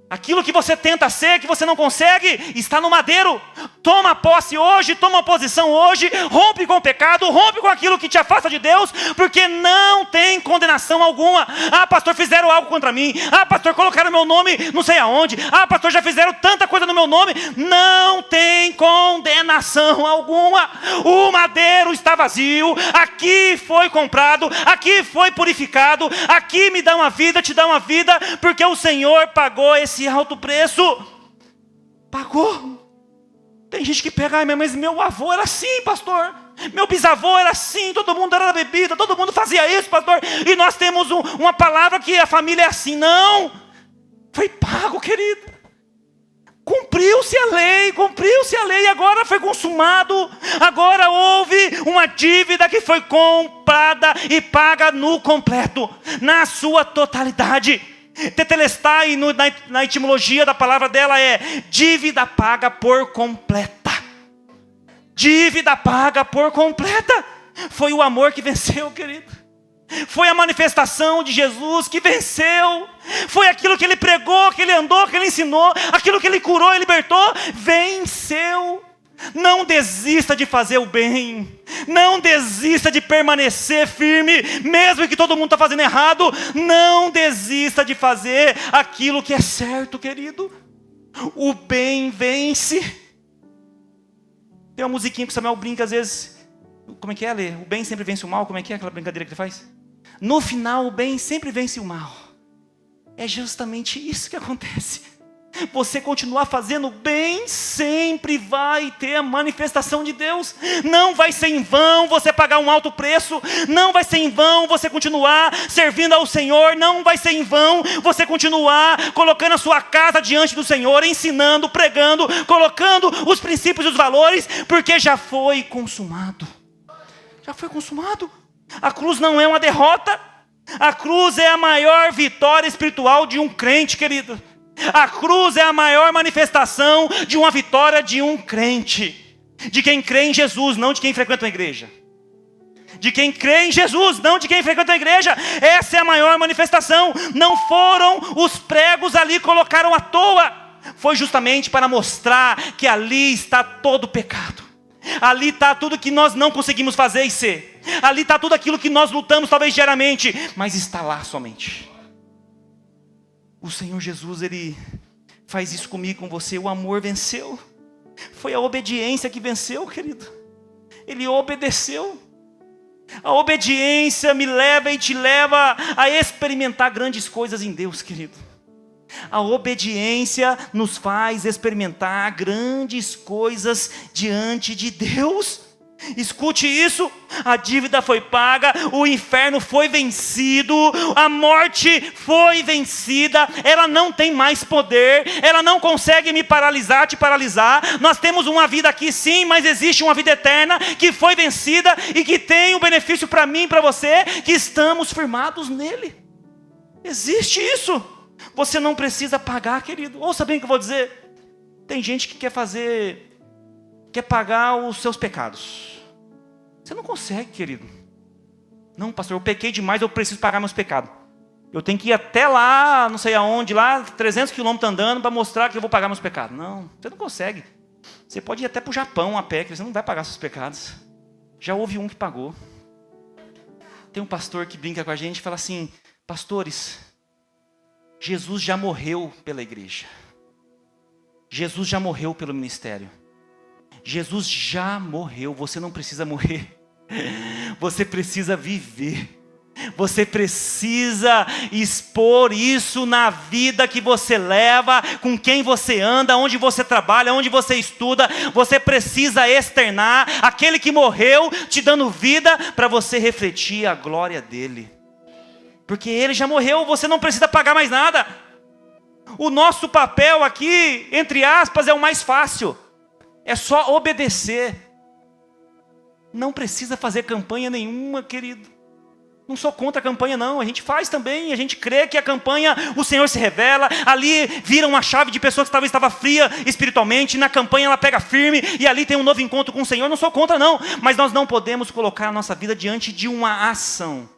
Aquilo que você tenta ser, que você não consegue, está no madeiro. Toma posse hoje, toma posição hoje, rompe com o pecado, rompe com aquilo que te afasta de Deus, porque não tem condenação alguma. Ah, pastor, fizeram algo contra mim. Ah, pastor, colocaram meu nome não sei aonde. Ah, pastor, já fizeram tanta coisa no meu nome. Não tem condenação alguma. O madeiro está vazio, aqui foi comprado, aqui foi purificado, aqui me dá uma vida, te dá uma vida, porque o Senhor pagou esse alto preço. Pagou. Tem gente que pega, mas meu avô era assim, pastor, meu bisavô era assim, todo mundo era da bebida, todo mundo fazia isso, pastor, e nós temos uma palavra que a família é assim. Não, foi pago, querido. Cumpriu-se a lei, agora foi consumado, agora houve uma dívida que foi comprada e paga no completo, na sua totalidade. Tetelestai, na etimologia da palavra dela é dívida paga por completa. Dívida paga por completa. Foi o amor que venceu, querido. Foi a manifestação de Jesus que venceu. Foi aquilo que ele pregou, que ele andou, que ele ensinou, aquilo que ele curou e libertou, venceu. Não desista de fazer o bem. Não desista de permanecer firme, mesmo que todo mundo está fazendo errado. Não desista de fazer aquilo que é certo, querido. O bem vence. Tem uma musiquinha que o Samuel brinca às vezes. Como é que é, Lê? O bem sempre vence o mal. Como é que é aquela brincadeira que ele faz? No final, o bem sempre vence o mal. É justamente isso que acontece. Você continuar fazendo bem, sempre vai ter a manifestação de Deus. Não vai ser em vão você pagar um alto preço. Não vai ser em vão você continuar servindo ao Senhor. Não vai ser em vão você continuar colocando a sua casa diante do Senhor, ensinando, pregando, colocando os princípios e os valores, porque já foi consumado. Já foi consumado. A cruz não é uma derrota. A cruz é a maior vitória espiritual de um crente, querido. A cruz é a maior manifestação de uma vitória de um crente. De quem crê em Jesus, não de quem frequenta uma igreja. De quem crê em Jesus, não de quem frequenta a igreja. Essa é a maior manifestação. Não foram os pregos ali que colocaram à toa. Foi justamente para mostrar que ali está todo o pecado. Ali está tudo que nós não conseguimos fazer e ser. Ali está tudo aquilo que nós lutamos talvez diariamente, mas está lá somente. O Senhor Jesus, Ele faz isso comigo, com você. O amor venceu. Foi a obediência que venceu, querido. Ele obedeceu. A obediência me leva e te leva a experimentar grandes coisas em Deus, querido. A obediência nos faz experimentar grandes coisas diante de Deus. Escute isso, a dívida foi paga, o inferno foi vencido, a morte foi vencida, ela não tem mais poder, ela não consegue me paralisar, te paralisar. Nós temos uma vida aqui sim, mas existe uma vida eterna que foi vencida e que tem um benefício para mim e para você, que estamos firmados nele. Existe isso. Você não precisa pagar, querido. Ouça bem o que eu vou dizer. Tem gente que quer pagar os seus pecados. Você não consegue, querido. Não, pastor, eu pequei demais, eu preciso pagar meus pecados. Eu tenho que ir até lá, não sei aonde, lá 300 quilômetros andando para mostrar que eu vou pagar meus pecados. Não, você não consegue. Você pode ir até para o Japão a pé, que você não vai pagar seus pecados. Já houve um que pagou. Tem um pastor que brinca com a gente e fala assim: pastores, Jesus já morreu pela igreja. Jesus já morreu pelo ministério. Jesus já morreu, você não precisa morrer. Você precisa viver. Você precisa expor isso na vida que você leva, com quem você anda, onde você trabalha, onde você estuda. Você precisa externar aquele que morreu, te dando vida, para você refletir a glória dele. Porque ele já morreu, você não precisa pagar mais nada. O nosso papel aqui, entre aspas, é o mais fácil. É só obedecer. Não precisa fazer campanha nenhuma, querido. Não sou contra a campanha, não. A gente faz também. A gente crê que a campanha, o Senhor se revela. Ali vira uma chave de pessoa que talvez estava fria espiritualmente. Na campanha ela pega firme. E ali tem um novo encontro com o Senhor. Não sou contra, não. Mas nós não podemos colocar a nossa vida diante de uma ação.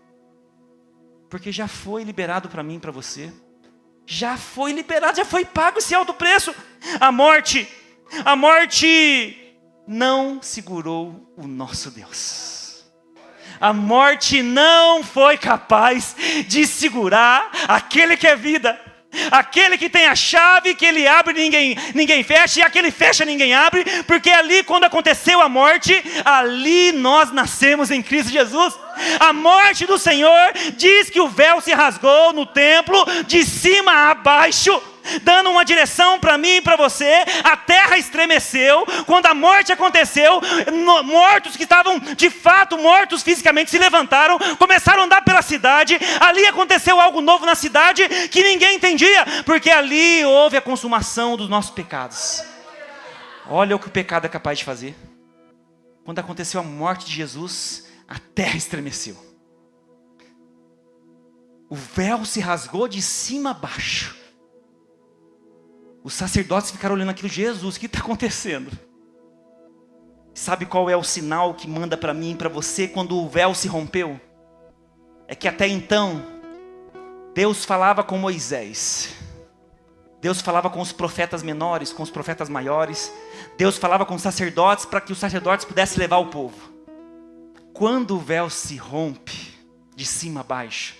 Porque já foi liberado para mim e para você. Já foi liberado, já foi pago esse alto preço. A morte não segurou o nosso Deus. A morte não foi capaz de segurar aquele que é vida. Aquele que tem a chave, que ele abre, ninguém fecha, e aquele fecha, ninguém abre. Porque ali, quando aconteceu a morte, ali nós nascemos em Cristo Jesus. A morte do Senhor diz que o véu se rasgou no templo, de cima a baixo, dando uma direção para mim e para você. A terra estremeceu. Quando a morte aconteceu, mortos que estavam de fato mortos fisicamente se levantaram, começaram a andar pela cidade. Ali aconteceu algo novo na cidade que ninguém entendia, porque ali houve a consumação dos nossos pecados. Olha o que o pecado é capaz de fazer. Quando aconteceu a morte de Jesus, a terra estremeceu. O véu se rasgou de cima a baixo. Os sacerdotes ficaram olhando aquilo. Jesus, o que está acontecendo? Sabe qual é o sinal que manda para mim e para você quando o véu se rompeu? é que até então, Deus falava com Moisés. Deus falava com os profetas menores, com os profetas maiores. Deus falava com os sacerdotes para que os sacerdotes pudessem levar o povo. Quando o véu se rompe de cima a baixo,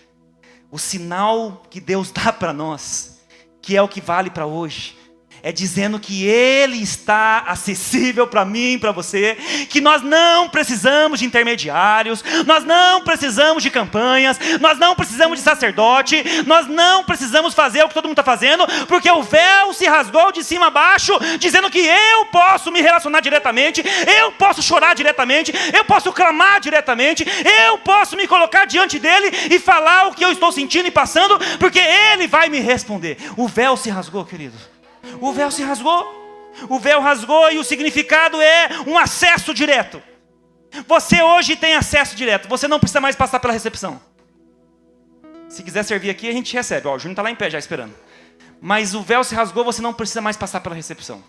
o sinal que Deus dá para nós, que é o que vale para hoje, é dizendo que Ele está acessível para mim e para você, que nós não precisamos de intermediários, nós não precisamos de campanhas, nós não precisamos de sacerdote, nós não precisamos fazer o que todo mundo está fazendo, porque o véu se rasgou de cima a baixo, dizendo que eu posso me relacionar diretamente, eu posso chorar diretamente, eu posso clamar diretamente, eu posso me colocar diante dEle e falar o que eu estou sentindo e passando, porque Ele vai me responder. O véu se rasgou, querido. O véu se rasgou. O véu rasgou e o significado é um acesso direto. Você hoje tem acesso direto. Você não precisa mais passar pela recepção. Se quiser servir aqui, a gente recebe. Ó, o Júnior está lá em pé já esperando. Mas o véu se rasgou, você não precisa mais passar pela recepção.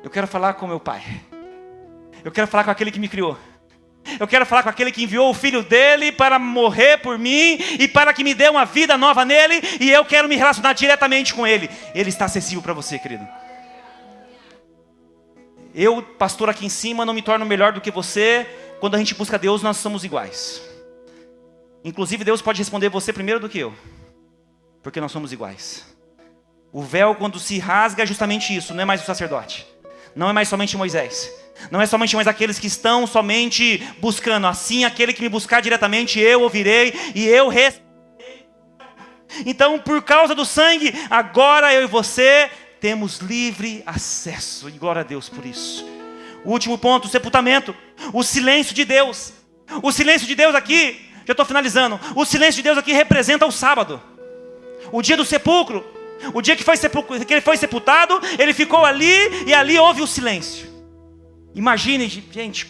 Eu quero falar com meu Pai. Eu quero falar com aquele que me criou. Eu quero falar com aquele que enviou o Filho dele para morrer por mim e para que me dê uma vida nova nele, e eu quero me relacionar diretamente com ele. Ele está acessível para você, querido. Eu, pastor aqui em cima, não me torno melhor do que você. Quando a gente busca Deus, nós somos iguais. Inclusive Deus pode responder você primeiro do que eu, porque nós somos iguais. O véu, quando se rasga, é justamente isso. Não é mais o sacerdote, não é mais somente Moisés, não é somente mais aqueles que estão somente buscando. Assim, aquele que me buscar diretamente, eu ouvirei e eu responderei. Então, por causa do sangue, agora eu e você temos livre acesso. E glória a Deus por isso. O último ponto, o sepultamento. O silêncio de Deus. O silêncio de Deus aqui, já estou finalizando. O silêncio de Deus aqui representa o sábado. O dia do sepulcro. O dia que ele foi sepultado, ele ficou ali e ali houve o silêncio. Imagine, gente,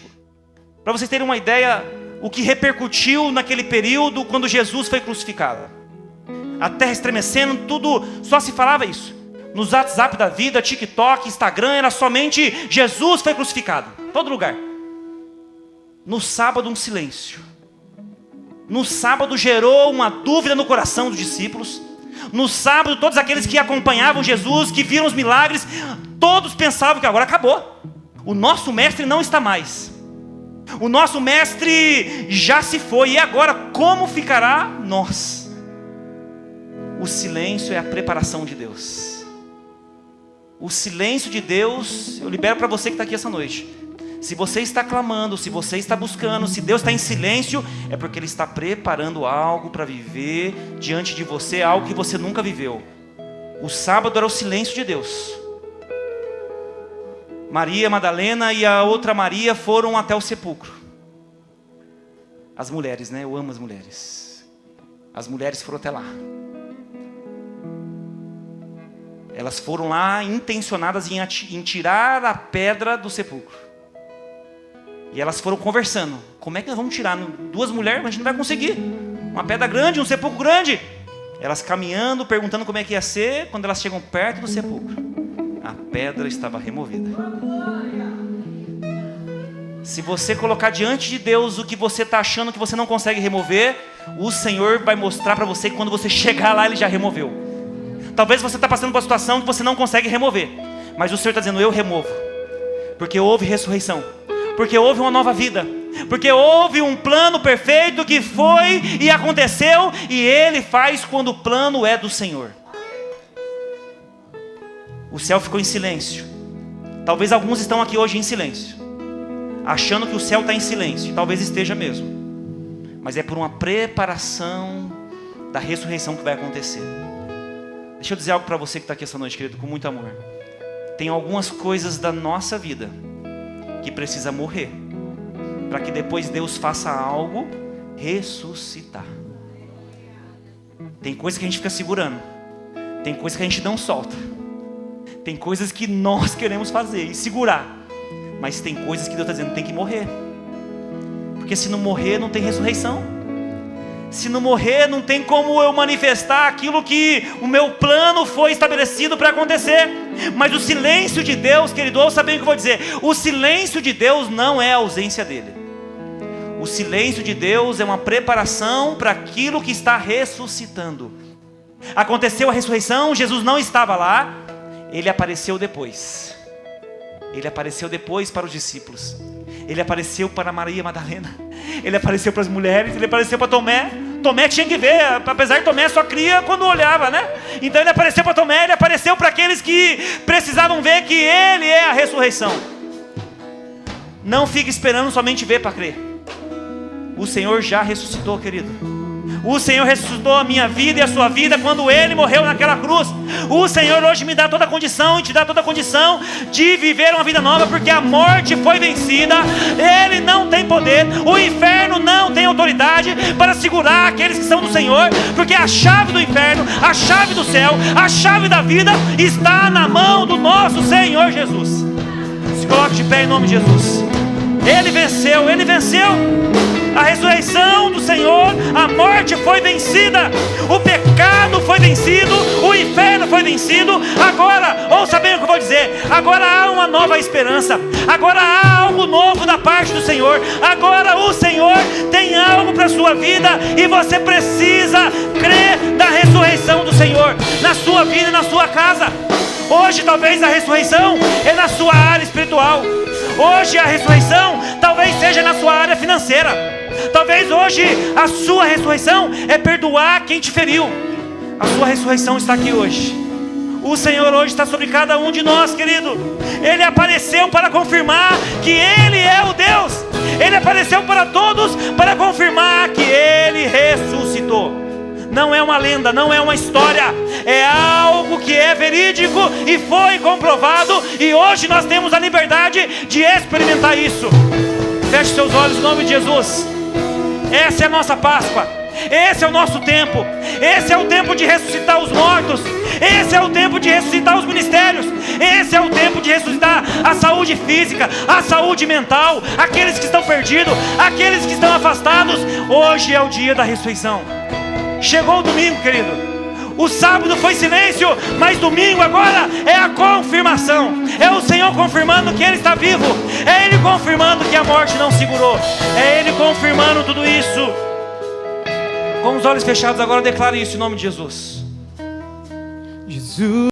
para vocês terem uma ideia, o que repercutiu naquele período quando Jesus foi crucificado. A terra estremecendo, tudo, só se falava isso. Nos WhatsApp da vida, TikTok, Instagram, era somente Jesus foi crucificado. Todo lugar. No sábado, um silêncio. No sábado gerou uma dúvida no coração dos discípulos. No sábado, todos aqueles que acompanhavam Jesus, que viram os milagres, todos pensavam que agora acabou. O nosso mestre não está mais. O nosso mestre já se foi. E agora, como ficará nós? O silêncio é a preparação de Deus. O silêncio de Deus, eu libero para você que está aqui essa noite. Se você está clamando, se você está buscando, se Deus está em silêncio, é porque Ele está preparando algo para viver diante de você, algo que você nunca viveu. O sábado era o silêncio de Deus. Maria Madalena e a outra Maria foram até o sepulcro. As mulheres, né? Eu amo as mulheres. As mulheres foram até lá. Elas foram lá intencionadas em tirar a pedra do sepulcro. E elas foram conversando. Como é que nós vamos tirar? Duas mulheres, a gente não vai conseguir. Uma pedra grande, um sepulcro grande. Elas caminhando, perguntando como é que ia ser. Quando elas chegam perto do sepulcro, a pedra estava removida. Se você colocar diante de Deus o que você está achando que você não consegue remover, o Senhor vai mostrar para você que quando você chegar lá, Ele já removeu. Talvez você está passando por uma situação que você não consegue remover, mas o Senhor está dizendo, eu removo. Porque houve ressurreição, porque houve uma nova vida, porque houve um plano perfeito que foi e aconteceu, e Ele faz quando o plano é do Senhor. O céu ficou em silêncio. Talvez alguns estão aqui hoje em silêncio, achando que o céu está em silêncio. Talvez esteja mesmo. Mas é por uma preparação da ressurreição que vai acontecer. Deixa eu dizer algo para você que está aqui essa noite, querido, com muito amor. Tem algumas coisas da nossa vida que precisa morrer, para que depois Deus faça algo ressuscitar. Tem coisas que a gente fica segurando. Tem coisas que a gente não solta. Tem coisas que nós queremos fazer e segurar. Mas tem coisas que Deus está dizendo, tem que morrer. Porque se não morrer, não tem ressurreição. Se não morrer, não tem como eu manifestar aquilo que o meu plano foi estabelecido para acontecer. Mas o silêncio de Deus, querido, ouça bem o que eu vou dizer. O silêncio de Deus não é a ausência dele. O silêncio de Deus é uma preparação para aquilo que está ressuscitando. Aconteceu a ressurreição, Jesus não estava lá, ele apareceu depois. Ele apareceu depois para os discípulos. Ele apareceu para Maria Madalena. Ele apareceu para as mulheres, ele apareceu para Tomé. Tomé tinha que ver, apesar de Tomé só cria quando olhava, né? Então ele apareceu para Tomé, ele apareceu para aqueles que precisavam ver que ele é a ressurreição. Não fique esperando somente ver para crer. O Senhor já ressuscitou, querido. O Senhor ressuscitou a minha vida e a sua vida quando Ele morreu naquela cruz. O Senhor hoje me dá toda a condição e te dá toda a condição de viver uma vida nova, porque a morte foi vencida. Ele não tem poder, o inferno não tem autoridade para segurar aqueles que são do Senhor, porque a chave do inferno, a chave do céu, a chave da vida está na mão do nosso Senhor Jesus. Se coloque de pé em nome de Jesus. Ele venceu, Ele venceu. A ressurreição do Senhor, a morte foi vencida, o pecado foi vencido, o inferno foi vencido. Agora, ouça bem o que eu vou dizer, agora há uma nova esperança, agora há algo novo da parte do Senhor. Agora o Senhor tem algo para a sua vida e você precisa crer na ressurreição do Senhor, na sua vida e na sua casa. Hoje talvez a ressurreição é na sua área espiritual. Hoje a ressurreição talvez seja na sua área financeira. Talvez hoje a sua ressurreição é perdoar quem te feriu. A sua ressurreição está aqui hoje. O Senhor hoje está sobre cada um de nós, querido. Ele apareceu para confirmar que Ele é o Deus. Ele apareceu para todos para confirmar que Ele ressuscitou. Não é uma lenda, não é uma história, é algo que é verídico e foi comprovado, e hoje nós temos a liberdade de experimentar isso. Feche seus olhos em nome de Jesus. Essa é a nossa Páscoa, esse é o nosso tempo, esse é o tempo de ressuscitar os mortos, esse é o tempo de ressuscitar os ministérios, esse é o tempo de ressuscitar a saúde física, a saúde mental, aqueles que estão perdidos, aqueles que estão afastados. Hoje é o dia da ressurreição. Chegou o domingo, querido. O sábado foi silêncio, mas domingo agora é a confirmação. É o Senhor confirmando que Ele está vivo. É Ele confirmando que a morte não segurou. É Ele confirmando tudo isso. Com os olhos fechados agora, declare isso em nome de Jesus. Jesus.